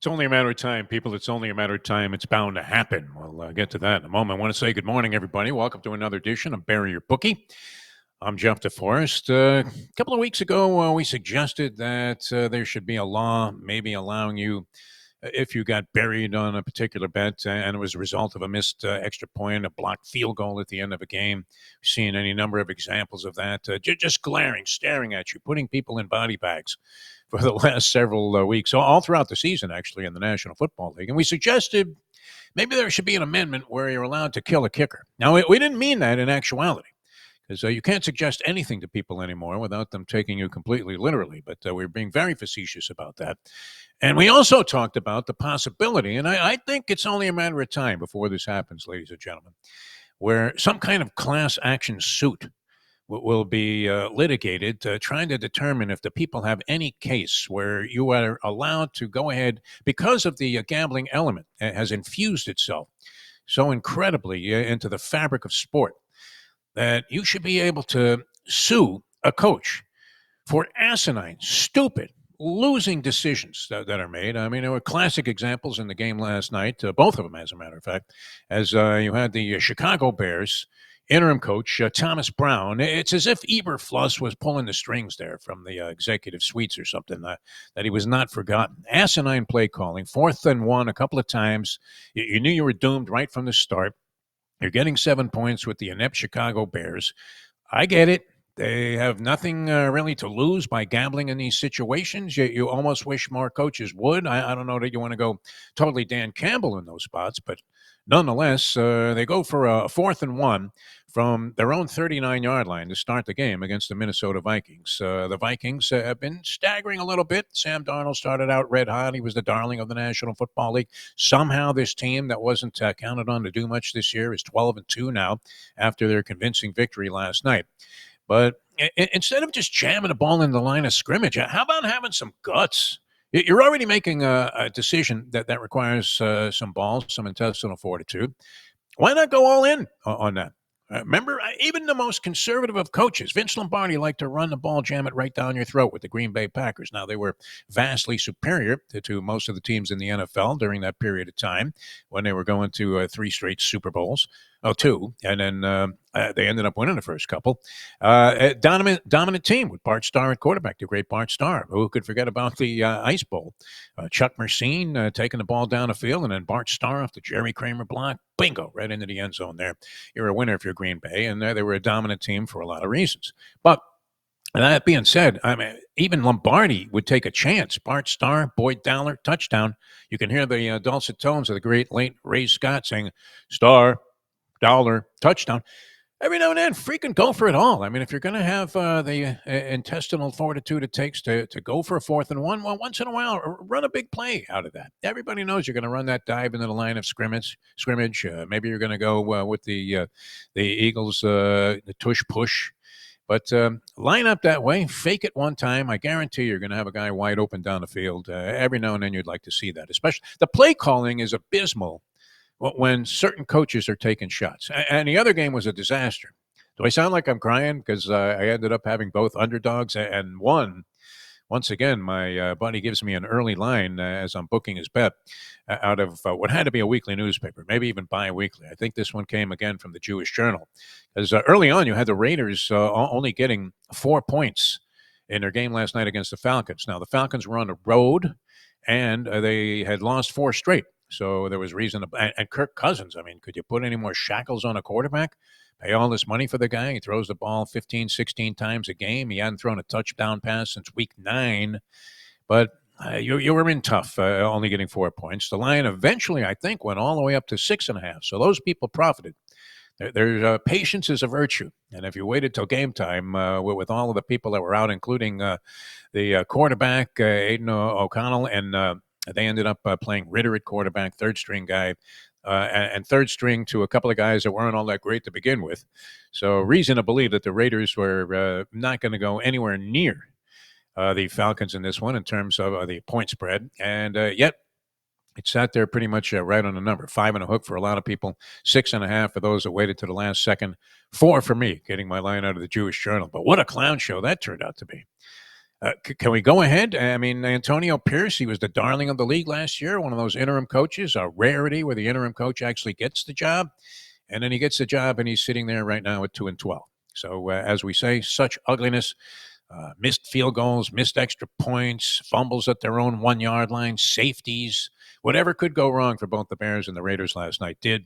It's only a matter of time, people. It's only a matter of time. It's bound to happen. We'll get to that in a moment. I want to say good morning, everybody. Welcome to another edition of Bury Your Bookie. I'm Jeff DeForest. A couple of weeks ago, we suggested that there should be a law maybe allowing you, if you got buried on a particular bet and it was a result of a missed extra point, a blocked field goal at the end of a game. We've seen any number of examples of that, just glaring, staring at you, putting people in body bags for the last several weeks, all throughout the season, actually, in the National Football League. And we suggested maybe there should be an amendment where you're allowed to kill a kicker. Now, we didn't mean that in actuality, because you can't suggest anything to people anymore without them taking you completely literally. But we're being very facetious about that. And we also talked about the possibility, and I think it's only a matter of time before this happens, ladies and gentlemen, where some kind of class action suit will be litigated, trying to determine if the people have any case where you are allowed to go ahead, because of the gambling element has infused itself so incredibly into the fabric of sport, that you should be able to sue a coach for asinine, stupid, losing decisions that are made. I mean, there were classic examples in the game last night, both of them, as a matter of fact, as you had the Chicago Bears interim coach, Thomas Brown. It's as if Eberfluss was pulling the strings there from the executive suites or something, that he was not forgotten. Asinine play calling, 4th and 1 a couple of times. You knew you were doomed right from the start. You're getting 7 points with the inept Chicago Bears. I get it. They have nothing really to lose by gambling in these situations. You almost wish more coaches would. I don't know that you want to go totally Dan Campbell in those spots, but nonetheless, they go for a 4th and 1 from their own 39-yard line to start the game against the Minnesota Vikings. The Vikings have been staggering a little bit. Sam Darnold started out red hot. He was the darling of the National Football League. Somehow this team that wasn't counted on to do much this year is 12-2 now after their convincing victory last night. But instead of just jamming the ball in the line of scrimmage, how about having some guts? You're already making a decision that requires some balls, some intestinal fortitude. Why not go all in on that? Remember, even the most conservative of coaches, Vince Lombardi, liked to run the ball, jam it right down your throat with the Green Bay Packers. Now, they were vastly superior to most of the teams in the NFL during that period of time when they were going to 3 straight Super Bowls. Oh, 2. And then they ended up winning the first couple. Dominant team with Bart Starr at quarterback, the great Bart Starr. Who could forget about the Ice Bowl? Chuck Mersine taking the ball down the field, and then Bart Starr off the Jerry Kramer block. Bingo, right into the end zone there. You're a winner if you're Green Bay, and they were a dominant team for a lot of reasons. But that being said, I mean, even Lombardi would take a chance. Bart Starr, Boyd Dowler, touchdown. You can hear the dulcet tones of the great late Ray Scott saying, Starr, Dowler, touchdown. Every now and then, freaking go for it all. I mean, if you're going to have the intestinal fortitude it takes to go for a 4th and 1, well, once in a while, run a big play out of that. Everybody knows you're going to run that dive into the line of scrimmage. Maybe you're going to go with the Eagles, the tush push. But line up that way, fake it one time. I guarantee you're going to have a guy wide open down the field. Every now and then you'd like to see that. Especially the play calling is abysmal when certain coaches are taking shots. And the other game was a disaster. Do I sound like I'm crying? Because I ended up having both underdogs and one. Once again, my buddy gives me an early line as I'm booking his bet out of what had to be a weekly newspaper, maybe even bi-weekly. I think this one came again from the Jewish Journal. Because early on, you had the Raiders only getting 4 points in their game last night against the Falcons. Now, the Falcons were on the road, and they had lost 4 straight. So there was reason to, and Kirk Cousins, I mean, could you put any more shackles on a quarterback? Pay all this money for the guy. He throws the ball 15, 16 times a game. He hadn't thrown a touchdown pass since week 9. But you were in tough, only getting 4 points. The line eventually, I think, went all the way up to 6.5. So those people profited. There's patience is a virtue. And if you waited till game time with all of the people that were out, including the quarterback, Aiden O'Connell, and they ended up playing Ritter at quarterback, third-string guy, and third string to a couple of guys that weren't all that great to begin with. So reason to believe that the Raiders were not going to go anywhere near the Falcons in this one in terms of the point spread. And yet it sat there pretty much right on the number. 5 and a hook for a lot of people, 6.5 for those that waited to the last second, 4 for me, getting my line out of the Jewish Journal. But what a clown show that turned out to be. Can we go ahead? I mean, Antonio Pierce, he was the darling of the league last year, one of those interim coaches, a rarity where the interim coach actually gets the job. And then he gets the job, and he's sitting there right now at 2-12. So, as we say, such ugliness. Missed field goals, missed extra points, fumbles at their own 1 yard line, safeties, whatever could go wrong for both the Bears and the Raiders last night did.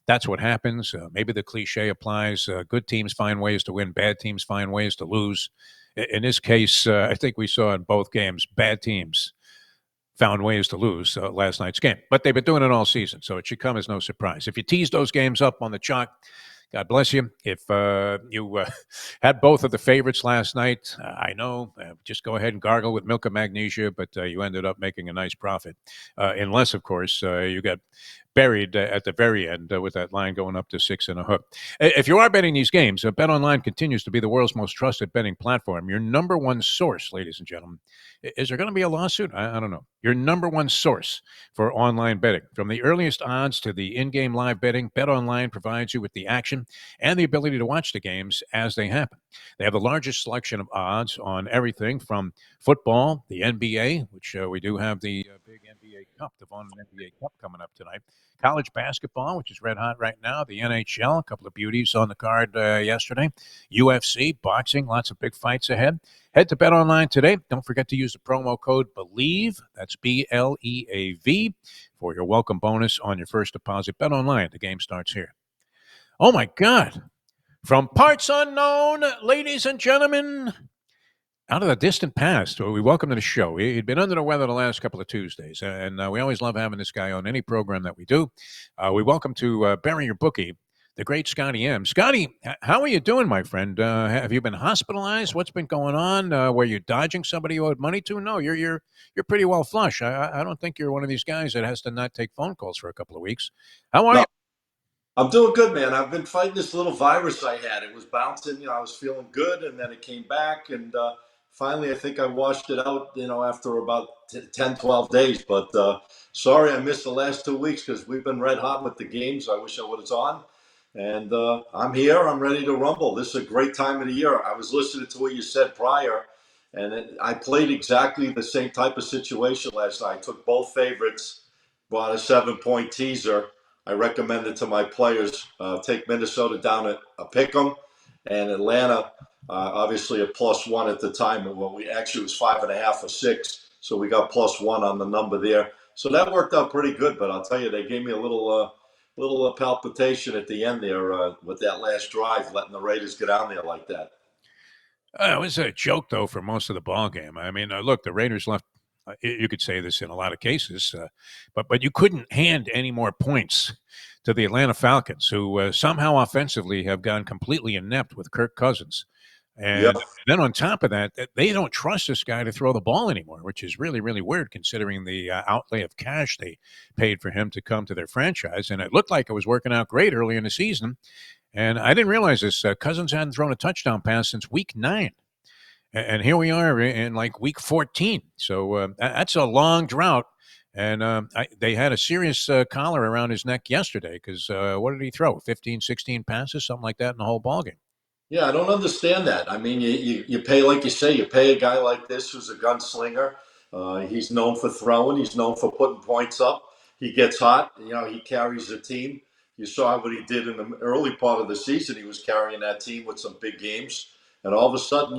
That's what happens. Maybe the cliche applies. Good teams find ways to win, bad teams find ways to lose. In this case, I think we saw in both games, bad teams found ways to lose last night's game. But they've been doing it all season, so it should come as no surprise. If you tease those games up on the chalk, God bless you. If you had both of the favorites last night, I know, just go ahead and gargle with milk of magnesia, but you ended up making a nice profit. Unless, of course, you got buried at the very end with that line going up to 6.5. If you are betting these games, BetOnline continues to be the world's most trusted betting platform. Your number one source, ladies and gentlemen. Is there going to be a lawsuit? I don't know. Your number one source for online betting. From the earliest odds to the in-game live betting, BetOnline provides you with the action and the ability to watch the games as they happen. They have the largest selection of odds on everything from football, the NBA, which we do have the big NBA Cup, the Von NBA Cup coming up tonight. College basketball, which is red hot right now. The NHL, a couple of beauties on the card yesterday. UFC, boxing, lots of big fights ahead. Head to BetOnline today. Don't forget to use the promo code BELIEVE, that's BLEAV, for your welcome bonus on your first deposit. BetOnline, the game starts here. Oh, my God. From parts unknown, ladies and gentlemen, out of the distant past, we welcome to the show. He'd been under the weather the last couple of Tuesdays, and we always love having this guy on any program that we do. We welcome to Bury Your Bookie, the great Scotty M. Scotty, how are you doing, my friend? Have you been hospitalized? What's been going on? Were you dodging somebody you owed money to? No, you're pretty well flush. I don't think you're one of these guys that has to not take phone calls for a couple of weeks. How are No, you? I'm doing good, man. I've been fighting this little virus I had. It was bouncing, I was feeling good, and then it came back, and finally, I think I washed it out, after about 10, 12 days. But sorry, I missed the last 2 weeks because we've been red hot with the games. I wish I would have on. And I'm here. I'm ready to rumble. This is a great time of the year. I was listening to what you said prior, and I played exactly the same type of situation last night. I took both favorites, bought a 7-point teaser. I recommended to my players take Minnesota down at a pick 'em, and Atlanta, obviously at +1 at the time. Well, we actually it was 5.5 or 6, so we got +1 on the number there. So that worked out pretty good. But I'll tell you, they gave me a little palpitation at the end there with that last drive, letting the Raiders get down there like that. It was a joke, though, for most of the ball game. I mean, look, the Raiders left. You could say this in a lot of cases, but you couldn't hand any more points to the Atlanta Falcons, who somehow offensively have gone completely inept with Kirk Cousins. Yep. And then on top of that, they don't trust this guy to throw the ball anymore, which is really, really weird considering the outlay of cash they paid for him to come to their franchise. And it looked like it was working out great early in the season. And I didn't realize this. Cousins hadn't thrown a touchdown pass since week 9. And here we are in like week 14. So that's a long drought. And they had a serious collar around his neck yesterday because what did he throw? 15, 16 passes, something like that in the whole ballgame. Yeah, I don't understand that. I mean, you pay, like you say, you pay a guy like this who's a gunslinger. He's known for throwing. He's known for putting points up. He gets hot. He carries the team. You saw what he did in the early part of the season. He was carrying that team with some big games, and all of a sudden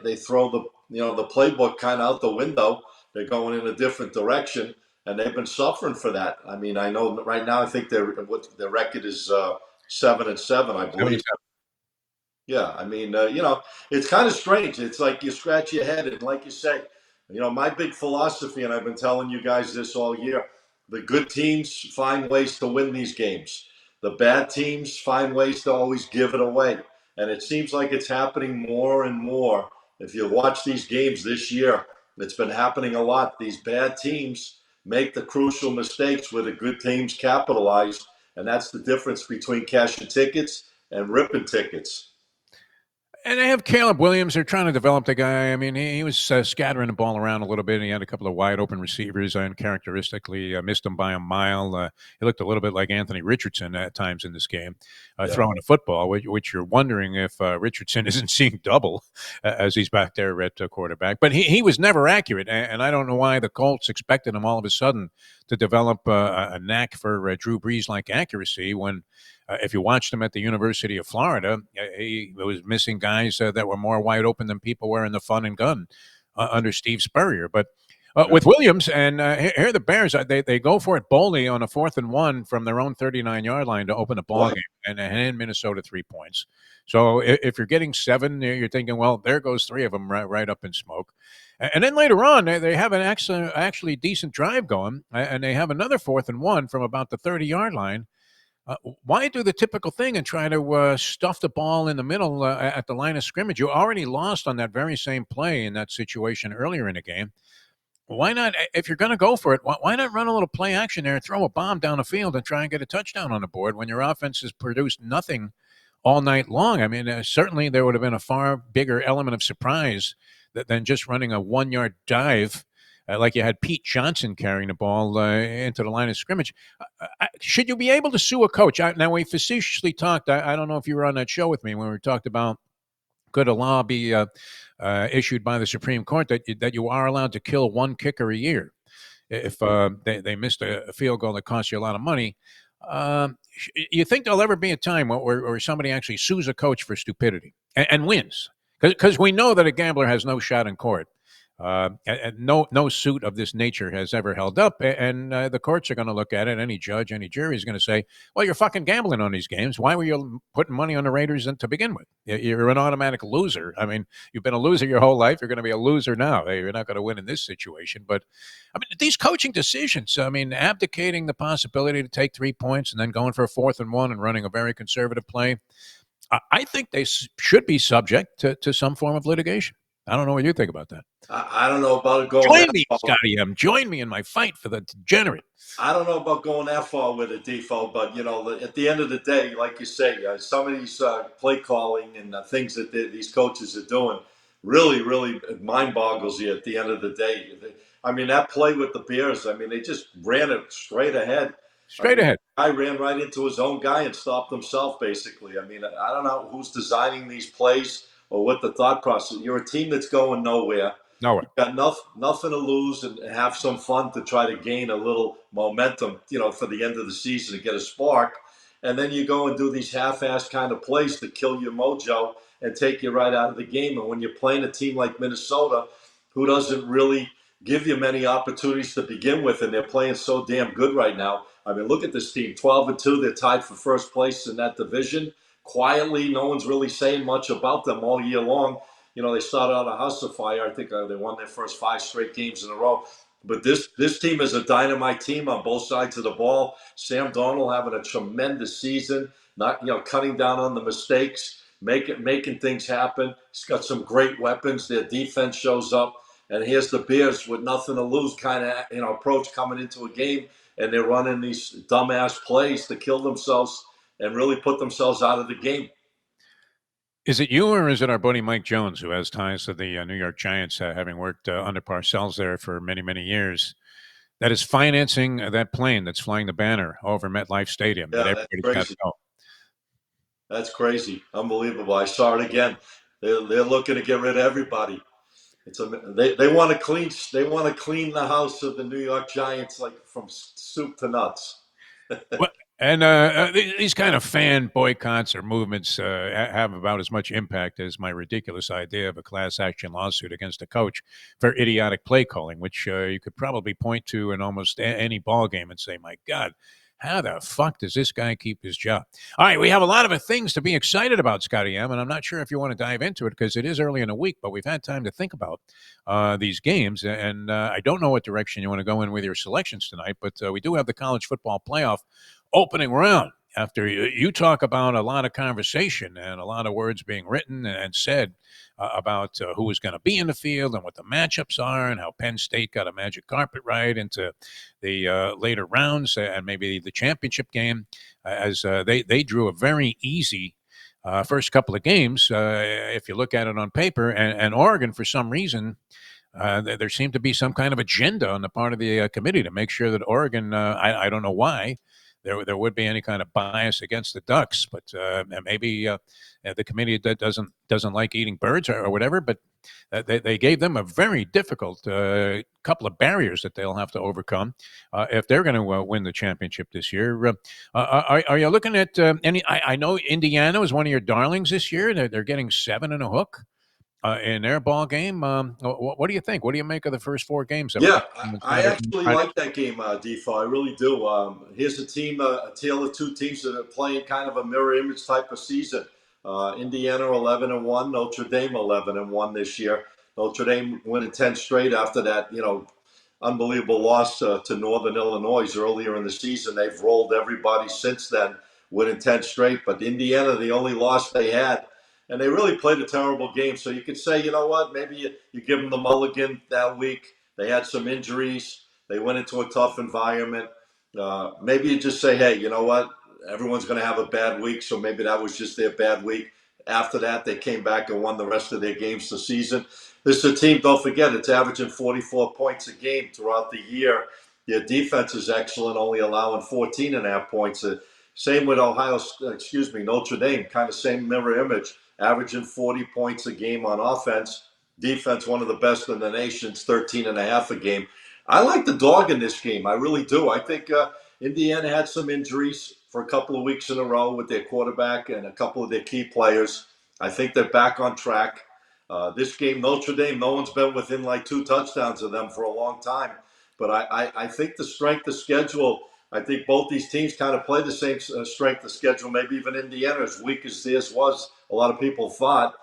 they throw the playbook kind of out the window. They're going in a different direction, and they've been suffering for that. I mean, I know right now I think their record is 7-7, I believe. Yeah, I mean, it's kind of strange. It's like you scratch your head, and like you say, my big philosophy, and I've been telling you guys this all year: the good teams find ways to win these games. The bad teams find ways to always give it away, and it seems like it's happening more and more. If you watch these games this year, it's been happening a lot. These bad teams make the crucial mistakes where the good teams capitalize, and that's the difference between cashing tickets and ripping tickets. And they have Caleb Williams. They're trying to develop the guy. I mean, he was scattering the ball around a little bit. He had a couple of wide open receivers, uncharacteristically missed him by a mile. He looked a little bit like Anthony Richardson at times in this game. Yeah. throwing a football, which you're wondering if Richardson isn't seeing double as he's back there at quarterback. But he was never accurate, and I don't know why the Colts expected him all of a sudden to develop a knack for Drew Brees-like accuracy when if you watched him at the University of Florida, he was missing guys that were more wide open than people were in the fun and gun under Steve Spurrier. But with Williams and here the Bears, they go for it boldly on a 4th and 1 from their own 39-yard line to open the ball game and hand Minnesota 3 points. So if you're getting 7, you're thinking, well, there goes 3 of them right up in smoke. And then later on, they have an actually decent drive going, and they have another 4th and 1 from about the 30-yard line. Why do the typical thing and try to stuff the ball in the middle at the line of scrimmage? You already lost on that very same play in that situation earlier in the game. Why not, if you're going to go for it, why not run a little play action there and throw a bomb down the field and try and get a touchdown on the board when your offense has produced nothing all night long? I mean, certainly there would have been a far bigger element of surprise than just running a 1-yard dive like you had Pete Johnson carrying the ball into the line of scrimmage. Should you be able to sue a coach? Now, we facetiously talked, I don't know if you were on that show with me when we talked about could a law be issued by the Supreme Court that you are allowed to kill one kicker a year if they missed a field goal that costs you a lot of money. You think there'll ever be a time where somebody actually sues a coach for stupidity and wins? Because we know that a gambler has no shot in court. And no suit of this nature has ever held up, and the courts are going to look at it. Any judge, any jury is going to say, "Well, you're fucking gambling on these games. Why were you putting money on the Raiders to begin with? You're an automatic loser. I mean, you've been a loser your whole life. You're going to be a loser now. You're not going to win in this situation." But I mean, these coaching decisions. I mean, abdicating the possibility to take 3 points and then going for a 4th and 1 and running a very conservative play. I think they should be subject to some form of litigation. I don't know what you think about that. I don't know about going Join that me, far. Scotty M. Join me in my fight for the degenerate. I don't know about going that far with a Defo, but at the end of the day, like you say, some of these play calling and things that these coaches are doing really, really mind boggles you. At the end of the day, I mean, that play with the Bears, I mean, they just ran it straight ahead. Straight ahead. I ran right into his own guy and stopped himself, basically. I mean, I don't know who's designing these plays or what the thought process. You're a team that's going nowhere. Nowhere. Got nothing to lose and have some fun to try to gain a little momentum, for the end of the season to get a spark. And then you go and do these half-assed kind of plays to kill your mojo and take you right out of the game. And when you're playing a team like Minnesota, who doesn't really give you many opportunities to begin with, and they're playing so damn good right now. I mean, look at this team, 12-2. They're tied for first place in that division. Quietly, no one's really saying much about them all year long. They started out a house of fire. I think they won their first 5 straight games in a row. But this team is a dynamite team on both sides of the ball. Sam Darnold having a tremendous season, not cutting down on the mistakes, making things happen. He's got some great weapons. Their defense shows up, and here's the Bears with nothing to lose kind of approach coming into a game, and they're running these dumbass plays to kill themselves and really put themselves out of the game. Is it you or is it our buddy Mike Jones, who has ties to the New York Giants, having worked under Parcells there for many, many years, that is financing that plane that's flying the banner over MetLife Stadium? Yeah, that everybody's got to go. That's crazy. Unbelievable. I saw it again. They're looking to get rid of everybody. They want to clean the house of the New York Giants like from soup to nuts. Well, and these kind of fan boycotts or movements have about as much impact as my ridiculous idea of a class action lawsuit against a coach for idiotic play calling, which you could probably point to in almost any ball game and say, my God, how the fuck does this guy keep his job? All right, we have a lot of things to be excited about, Scotty M, and I'm not sure if you want to dive into it because it is early in the week, but we've had time to think about these games, and I don't know what direction you want to go in with your selections tonight, but we do have the college football playoff opening round. After you talk about a lot of conversation and a lot of words being written and said about who is going to be in the field and what the matchups are and how Penn State got a magic carpet ride into the later rounds and maybe the championship game, as they drew a very easy first couple of games, if you look at it on paper, and Oregon, for some reason, there seemed to be some kind of agenda on the part of the committee to make sure that Oregon, I don't know why, there would be any kind of bias against the Ducks. But maybe the committee that doesn't like eating birds or whatever. But they gave them a very difficult couple of barriers that they'll have to overcome if they're going to win the championship this year. Are you looking at any? I know Indiana is one of your darlings this year. They're getting 7 and a hook in their ball game. What do you think? What do you make of the first 4 games that we're Yeah, going to on I Saturday? actually like that game, Defo. I really do. Here's a team, a tale of two teams that are playing kind of a mirror image type of season. Indiana 11-1, Notre Dame 11-1 this year. Notre Dame winning 10 straight after that, unbelievable loss to Northern Illinois earlier in the season. They've rolled everybody since then, winning 10 straight. But Indiana, the only loss they had, and they really played a terrible game. So you could say, you know what, maybe you give them the mulligan that week. They had some injuries. They went into a tough environment. Maybe you just say, hey, you know what, everyone's going to have a bad week. So maybe that was just their bad week. After that, they came back and won the rest of their games this season. This is a team, don't forget, it's averaging 44 points a game throughout the year. Their defense is excellent, only allowing 14 and a half points. Same with Notre Dame, kind of same mirror image, averaging 40 points a game on offense. Defense, one of the best in the nation's 13 and a half a game. I like the dog in this game. I really do. I think Indiana had some injuries for a couple of weeks in a row with their quarterback and a couple of their key players. I think they're back on track. This game, Notre Dame, no one's been within like 2 touchdowns of them for a long time. But I think the strength of schedule, I think both these teams kind of play the same strength of schedule. Maybe even Indiana, as weak as theirs was, a lot of people thought,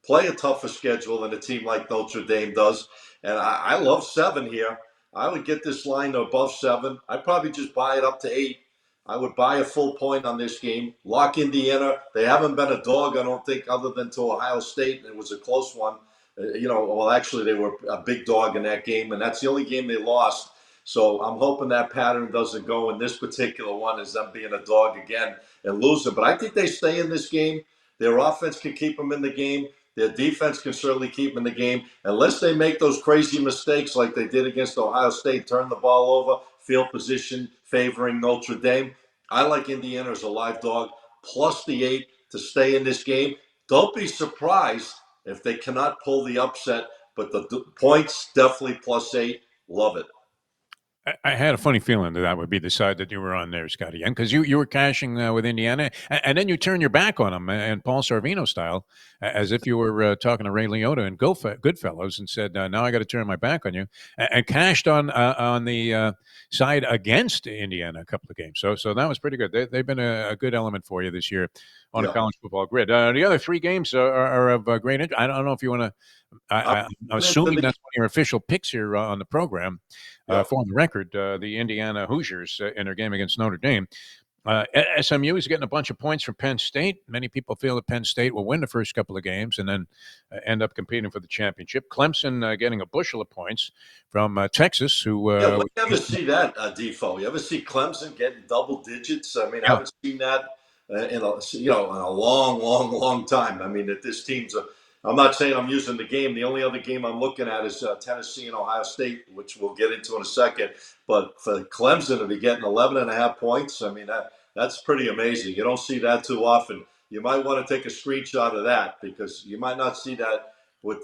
play a tougher schedule than a team like Notre Dame does. And I love 7 here. I would get this line above 7. I'd probably just buy it up to 8. I would buy a full point on this game. Lock Indiana. They haven't been a dog, I don't think, other than to Ohio State. It was a close one. Well, actually, they were a big dog in that game, and that's the only game they lost. So I'm hoping that pattern doesn't go in this particular one as them being a dog again and losing. But I think they stay in this game. Their offense can keep them in the game. Their defense can certainly keep them in the game unless they make those crazy mistakes like they did against Ohio State, turn the ball over, field position favoring Notre Dame. I like Indiana as a live dog, plus the 8 to stay in this game. Don't be surprised if they cannot pull the upset, but the points definitely plus 8. Love it. I had a funny feeling that would be the side that you were on there, Scotty M, because you were cashing with Indiana, and then you turn your back on them, and Paul Sorvino style, as if you were talking to Ray Liotta and Goodfellas, and said, "Now I got to turn my back on you," and cashed on the side against Indiana a couple of games. So that was pretty good. They've been a good element for you this year on a Yeah. college football grid. The other 3 games are of great interest. I don't know if you want to. I'm assuming that's one of your official picks here on the program. Yeah. For the record, the Indiana Hoosiers in their game against Notre Dame. SMU is getting a bunch of points from Penn State. Many people feel that Penn State will win the first couple of games and then end up competing for the championship. Clemson getting a bushel of points from Texas, who Yeah, we never see that, Defo. You ever see Clemson getting double digits? I mean, I yeah, haven't seen that in a long, long, long time. I mean, that this team's a. I'm not saying I'm using the game. The only other game I'm looking at is Tennessee and Ohio State, which we'll get into in a second. But for Clemson to be getting 11 and a half points, I mean, that's pretty amazing. You don't see that too often. You might want to take a screenshot of that because you might not see that with,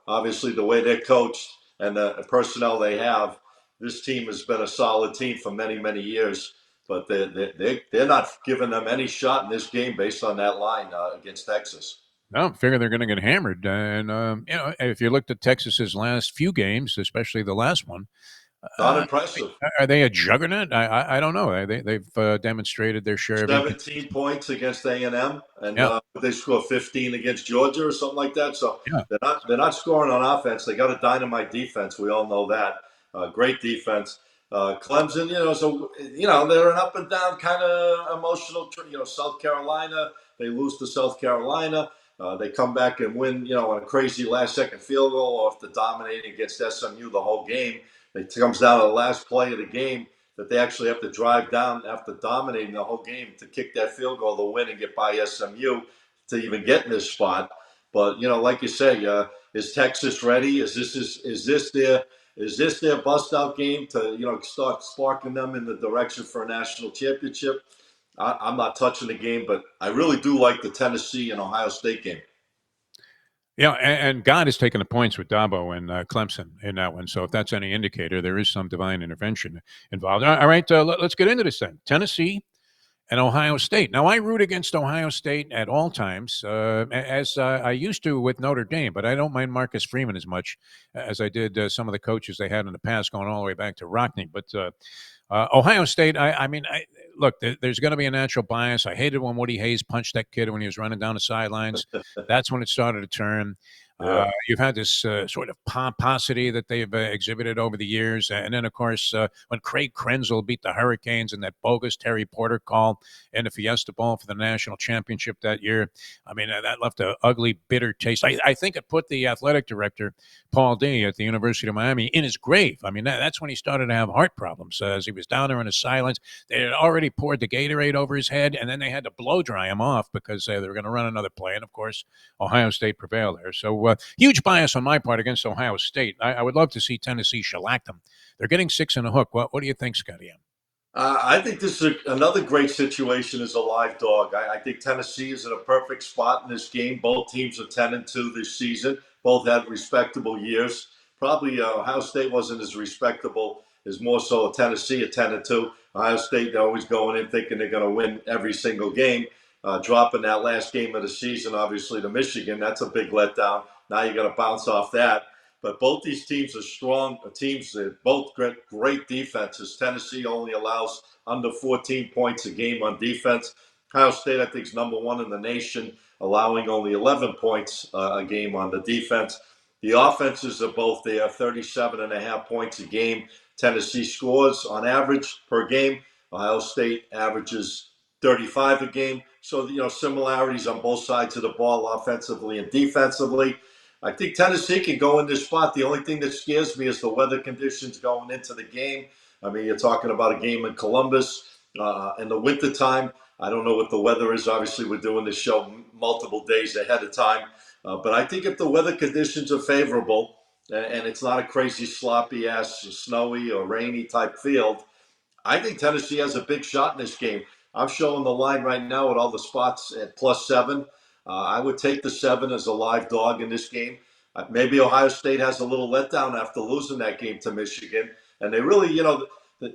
obviously the way they're coached and the personnel they have. This team has been a solid team for many, many years, but they're not giving them any shot in this game based on that line against Texas. no, figure they're going to get hammered. And if you looked at Texas's last few games, especially the last one, Not uh, impressive. are they a juggernaut? I don't know. They've demonstrated their share of 17 points against A&M, and yeah, they score 15 against Georgia or something like that. So yeah. they're not scoring on offense. They got a dynamite defense. We all know that. Great defense. Clemson, they're an up and down kind of emotional. South Carolina, they lose to South Carolina. They come back and win, on a crazy last second field goal after dominating against SMU the whole game. It comes down to the last play of the game that they actually have to drive down after dominating the whole game to kick that field goal to win and get by SMU to even get in this spot. But like you say, is Texas ready? Is this Is this their bust-out game to start sparking them in the direction for a national championship? I'm not touching the game, but I really do like the Tennessee and Ohio State game. Yeah, and God has taken the points with Dabo and Clemson in that one. So if that's any indicator, there is some divine intervention involved. All right, let's get into this thing. Tennessee and Ohio State. Now, I root against Ohio State at all times, as I used to with Notre Dame, but I don't mind Marcus Freeman as much as I did some of the coaches they had in the past, going all the way back to Rockney. But Ohio State, look, there's going to be a natural bias. I hated when Woody Hayes punched that kid when he was running down the sidelines. That's when it started to turn. Yeah. You've had this sort of pomposity that they've exhibited over the years. And then, of course, when Craig Krenzel beat the Hurricanes in that bogus Terry Porter call in the Fiesta Bowl for the national championship that year, I mean, that left an ugly, bitter taste. I think it put the athletic director, Paul D, at the University of Miami, in his grave. I mean, that's when he started to have heart problems as he was down there in the silence. They had already poured the Gatorade over his head, and then they had to blow dry him off because they were going to run another play. And, of course, Ohio State prevailed there. So, huge bias on my part against Ohio State. I would love to see Tennessee shellac them. They're getting 6 in a hook. What do you think, Scotty M? I think this is another great situation as a live dog. I think Tennessee is in a perfect spot in this game. Both teams are 10-2 this season. Both had respectable years. Probably Ohio State wasn't as respectable as more so Tennessee at 10-2. Ohio State, they're always going in thinking they're going to win every single game. Dropping that last game of the season, obviously, to Michigan, that's a big letdown. Now you got to bounce off that. But both these teams are strong teams. They're both great defenses. Tennessee only allows under 14 points a game on defense. Ohio State, I think, is number one in the nation, allowing only 11 points a game on the defense. The offenses are both there, 37.5 points a game. Tennessee scores on average per game. Ohio State averages 35 a game. So, similarities on both sides of the ball, offensively and defensively. I think Tennessee can go in this spot. The only thing that scares me is the weather conditions going into the game. I mean, you're talking about a game in Columbus in the wintertime. I don't know what the weather is. Obviously, we're doing this show multiple days ahead of time. But I think if the weather conditions are favorable and it's not a crazy sloppy ass snowy or rainy type field, I think Tennessee has a big shot in this game. I'm showing the line right now with all the spots at +7. I would take the 7 as a live dog in this game. Maybe Ohio State has a little letdown after losing that game to Michigan. And they really,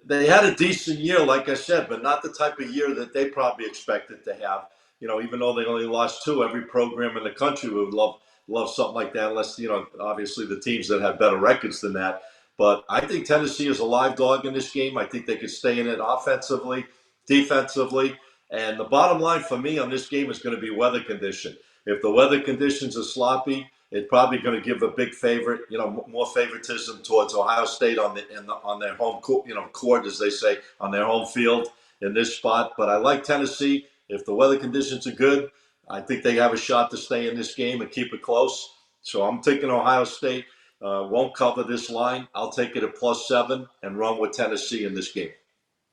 they had a decent year, like I said, but not the type of year that they probably expected to have. Even though they only lost 2, every program in the country would love something like that, unless, obviously the teams that have better records than that. But I think Tennessee is a live dog in this game. I think they could stay in it offensively, defensively. And the bottom line for me on this game is going to be weather condition. If the weather conditions are sloppy, it's probably going to give a big favorite, more favoritism towards Ohio State on their home court, as they say, on their home field in this spot. But I like Tennessee. If the weather conditions are good, I think they have a shot to stay in this game and keep it close. So I'm taking Ohio State. Won't cover this line. I'll take it at +7 and run with Tennessee in this game.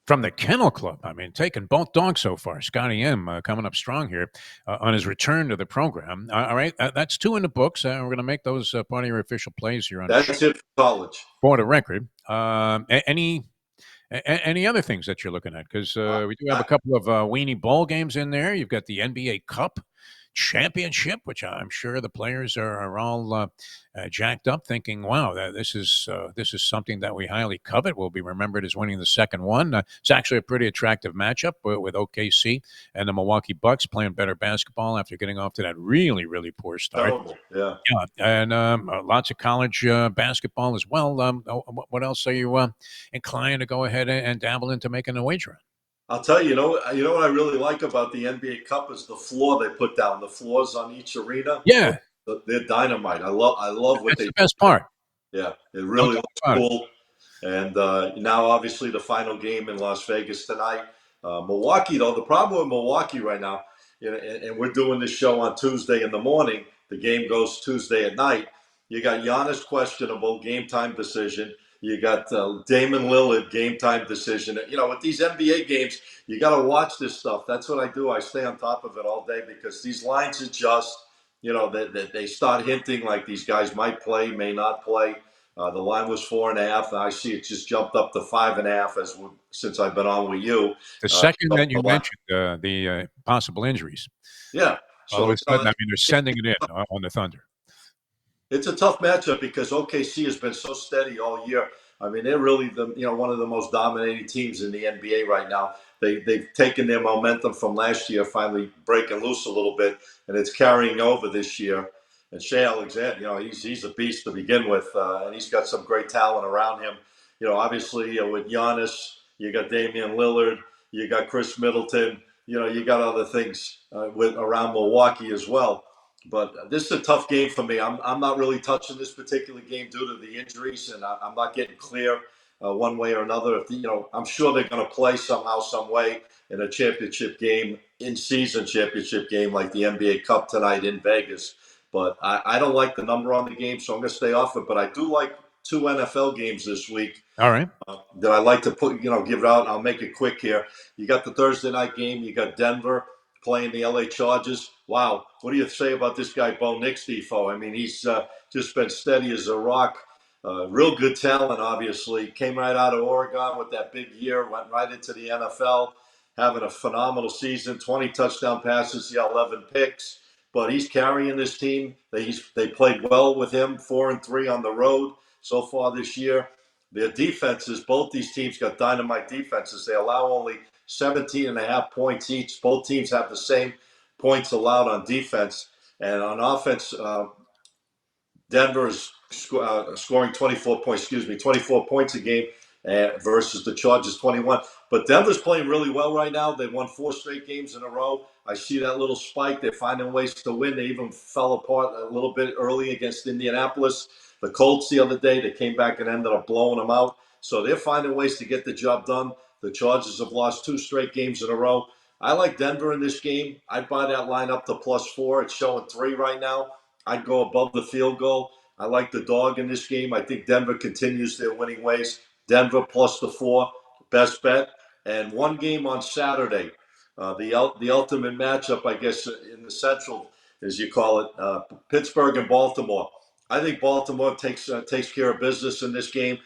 From the Kennel Club, I mean, taking both dogs so far. Scotty M coming up strong here on his return to the program. All right, that's 2 in the books. We're going to make those part of your official plays here on the show. That's it for college. For the record. Any other things that you're looking at? Because we do have a couple of weenie bowl games in there. You've got the NBA Cup Championship, which I'm sure the players are all jacked up, thinking, "Wow, this is something that we highly covet. We'll be remembered as winning the second one." It's actually a pretty attractive matchup with OKC and the Milwaukee Bucks playing better basketball after getting off to that really, really poor start. Terrible. Yeah. Yeah, and lots of college basketball as well. What else are you inclined to go ahead and dabble into making a wager on? I'll tell you, you know what I really like about the NBA Cup is the floor they put down. The floors on each arena. Yeah, They're dynamite. I love what that's they the best part. Yeah, it No really doubt looks about it. cool. And now, obviously, the final game in Las Vegas tonight. Milwaukee, though, the problem with Milwaukee right now, and we're doing this show on Tuesday in the morning. The game goes Tuesday at night. You got Giannis questionable game time decision. You got Damon Lillard game time decision. With these NBA games, you got to watch this stuff. That's what I do. I stay on top of it all day because these lines adjust. They start hinting like these guys might play, may not play. The line was 4.5. And I see it just jumped up to 5.5 since I've been on with you. The second So that you mentioned the possible injuries, yeah. all of So a sudden, I mean, they're sending it in on the Thunder. it's a tough matchup because OKC has been so steady all year. I mean, they're really one of the most dominating teams in the NBA right now. They've taken their momentum from last year, finally breaking loose a little bit, and it's carrying over this year. And Shea Alexander, he's a beast to begin with, and he's got some great talent around him. Obviously with Giannis, you got Damian Lillard, you got Chris Middleton. You got other things with around Milwaukee as well. But this is a tough game for me. I'm not really touching this particular game due to the injuries, and I'm not getting clear one way or another. I'm sure they're going to play somehow, some way in a championship game, in-season championship game like the NBA Cup tonight in Vegas. But I don't like the number on the game, so I'm going to stay off it. But I do like two NFL games this week All right. that I like to give it out. I'll make it quick here. You got the Thursday night game. You got Denver playing the LA Chargers. Wow, what do you say about this guy, Bo Nix, Defo? I mean, he's just been steady as a rock. Real good talent, obviously. Came right out of Oregon with that big year, went right into the NFL, having a phenomenal season, 20 touchdown passes, 11 picks. But he's carrying this team. They played well with him, 4-3 on the road so far this year. Their defenses, both these teams got dynamite defenses. They allow only 17 and a half points each. Both teams have the same points allowed on defense. And on offense, Denver is scoring 24 points, 24 points a game versus the Chargers 21. But Denver's playing really well right now. They won 4 straight games in a row. I see that little spike. They're finding ways to win. They even fell apart a little bit early against Indianapolis. The Colts the other day, they came back and ended up blowing them out. So they're finding ways to get the job done. The Chargers have lost 2 straight games in a row. I like Denver in this game. I'd buy that line up to +4. It's showing 3 right now. I'd go above the field goal. I like the dog in this game. I think Denver continues their winning ways. Denver plus the 4, best bet. And one game on Saturday, the ultimate matchup, I guess, in the Central, as you call it, Pittsburgh and Baltimore. I think Baltimore takes care of business in this game,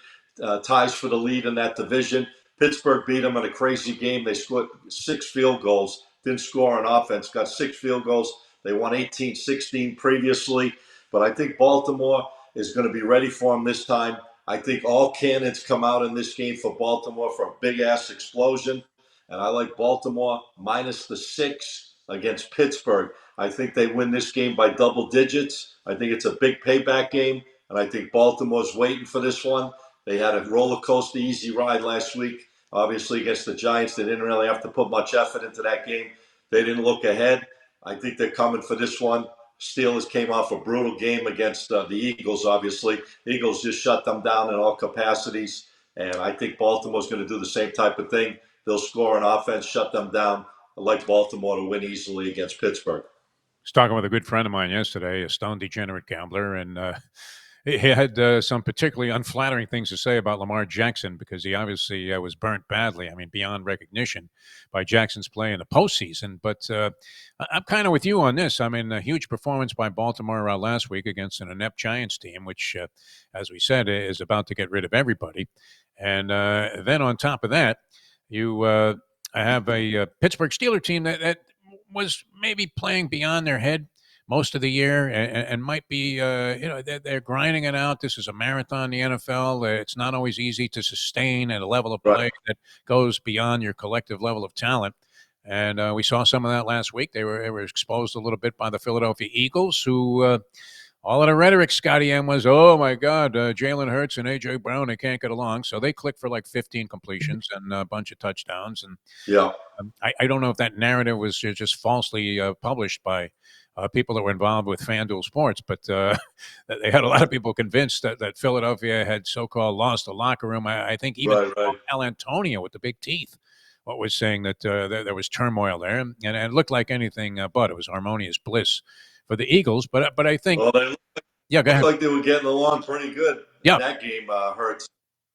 ties for the lead in that division. Pittsburgh beat them in a crazy game. They scored 6 field goals, didn't score on offense, got 6 field goals. They won 18-16 previously. But I think Baltimore is going to be ready for them this time. I think all cannons come out in this game for Baltimore for a big-ass explosion. And I like Baltimore minus the 6 against Pittsburgh. I think they win this game by double digits. I think it's a big payback game. And I think Baltimore's waiting for this one. They had a roller coaster easy ride last week. Obviously, against the Giants, they didn't really have to put much effort into that game. They didn't look ahead. I think they're coming for this one. Steelers came off a brutal game against the Eagles, obviously. The Eagles just shut them down in all capacities. And I think Baltimore's going to do the same type of thing. They'll score on offense, shut them down. I like Baltimore to win easily against Pittsburgh. I was talking with a good friend of mine yesterday, a stone degenerate gambler, and he had some particularly unflattering things to say about Lamar Jackson because he obviously was burnt badly. I mean, beyond recognition by Jackson's play in the postseason. But I'm kind of with you on this. I mean, a huge performance by Baltimore last week against an inept Giants team, which, as we said, is about to get rid of everybody. And then on top of that, you have a Pittsburgh Steeler team that was maybe playing beyond their head most of the year and might be, they're grinding it out. This is a marathon, the NFL. It's not always easy to sustain at a level of play Right. that goes beyond your collective level of talent. And we saw some of that last week. They were exposed a little bit by the Philadelphia Eagles, who all of the rhetoric, Scotty M, was, oh, my God, Jalen Hurts and A.J. Brown, they can't get along. So they clicked for like 15 completions and a bunch of touchdowns. And Yeah. I don't know if that narrative was just falsely published by people that were involved with FanDuel Sports, but they had a lot of people convinced that Philadelphia had so-called lost the locker room. I think even Right. Right. Al Antonio with the big teeth was saying that there was turmoil there, and it looked like anything but. It was harmonious bliss for the Eagles. But I think, Well, they yeah, go looked ahead. like they were getting along pretty good in Yeah, that game. Hurts.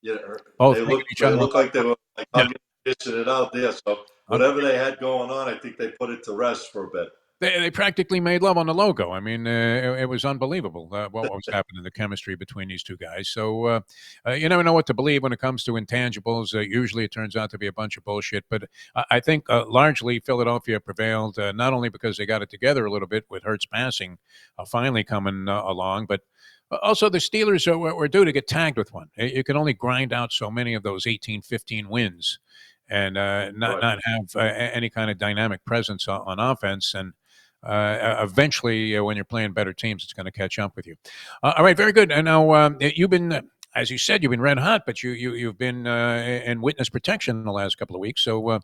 Yeah, both they making looked each other a lot like of they money. were like Yeah, hugging, kissing it out there. So un- whatever they had going on, I think they put it to rest for a bit. They practically made love on the logo. I mean, it was unbelievable what was happening, the chemistry between these two guys. So you never know what to believe when it comes to intangibles. Usually it turns out to be a bunch of bullshit. But I think largely Philadelphia prevailed, not only because they got it together a little bit with Hurts passing finally coming along, but also the Steelers were due to get tagged with one. You can only grind out so many of those 18, 15 wins and not Right. not have any kind of dynamic presence on offense. And eventually, when you're playing better teams, it's going to catch up with you. All right, very good. And now you've been, as you said, you've been red hot, but you've been in witness protection the last couple of weeks. So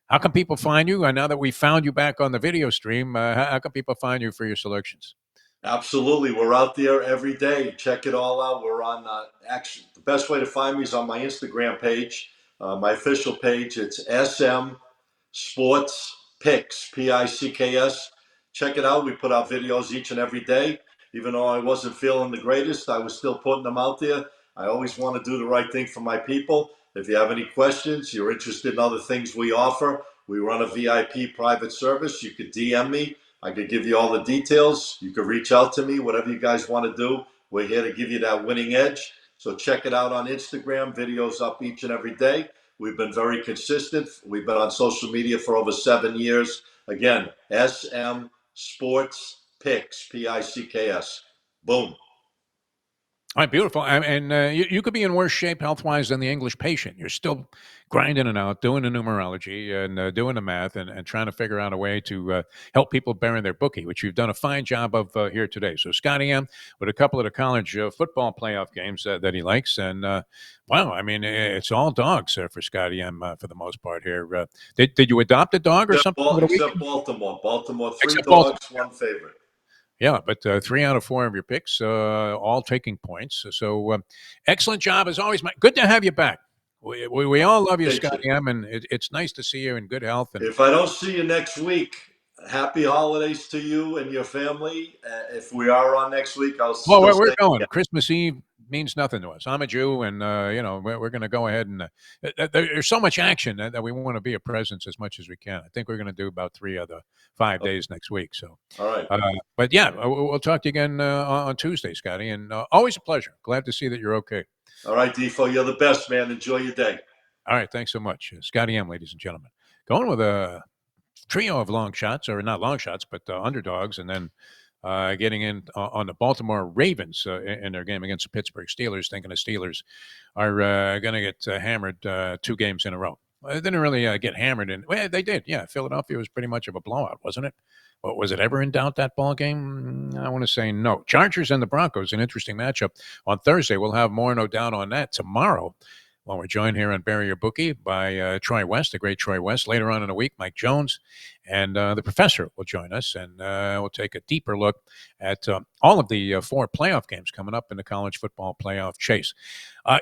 how can people find you? And now that we found you back on the video stream, how can people find you for your selections? Absolutely. We're out there every day. Check it all out. We're on actually the best way to find me is on my Instagram page, my official page. It's SM Sports Picks, Picks. Check it out. We put out videos each and every day. Even though I wasn't feeling the greatest, I was still putting them out there. I always want to do the right thing for my people. If you have any questions, you're interested in other things we offer, we run a VIP private service. You could DM me. I could give you all the details. You could reach out to me, whatever you guys want to do. We're here to give you that winning edge. So check it out on Instagram. Videos up each and every day. We've been very consistent. We've been on social media for over 7 years. Again, SM Sports Picks, Picks. Boom. All right, beautiful. And you could be in worse shape health wise than the English patient. You're still grinding it out, doing the numerology and doing the math and trying to figure out a way to help people bury their bookie, which you've done a fine job of here today. So, Scotty M, with a couple of the college football playoff games that he likes. And wow, I mean, it's all dogs for Scotty M for the most part here. Did you adopt a dog or something over the Except weekend? Baltimore. Baltimore, three Except Baltimore. dogs, one favorite. Yeah, but 3 out of 4 of your picks, all taking points. So excellent job as always. Good to have you back. We all love you, Thank you. Scotty M, and it's nice to see you in good health. And If I don't see you next week, happy holidays to you and your family. If we are on next week, I'll well, still we're say going. yeah. Christmas Eve means nothing to us. I'm a Jew, and we're going to go ahead and there's so much action that we want to be a presence as much as we can. I think we're going to do about 3 of the 5 days next week. So, All right. but yeah, we'll talk to you again on Tuesday, Scotty, and always a pleasure. Glad to see that you're okay. All right, Defo, you're the best, man. Enjoy your day. All right, thanks so much, Scotty M, ladies and gentlemen. Going with a trio of long shots, or not long shots, but underdogs, and then getting in on the Baltimore Ravens in their game against the Pittsburgh Steelers, thinking the Steelers are going to get hammered 2 games in a row. They didn't really get hammered, well, they did. Yeah, Philadelphia was pretty much of a blowout, wasn't it? But was it ever in doubt, that ball game? I want to say no. Chargers and the Broncos, an interesting matchup on Thursday. We'll have more, no doubt, on that tomorrow. Well, we're joined here on Bury Your Bookie by Troy West, the great Troy West. Later on in the week, Mike Jones and the professor will join us, and we'll take a deeper look at all of the 4 playoff games coming up in the college football playoff chase.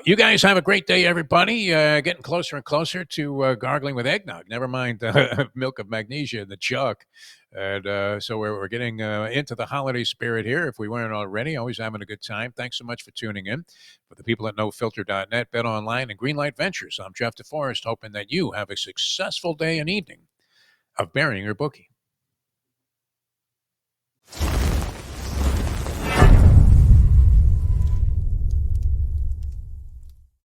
You guys have a great day, everybody. Getting closer and closer to gargling with eggnog. Never mind milk of magnesia in the jug. And so we're getting into the holiday spirit here. If we weren't already, always having a good time. Thanks so much for tuning in. For the people at NoFilter.net, Bet Online, and Greenlight Ventures, I'm Jeff DeForest, hoping that you have a successful day and evening of burying your bookie.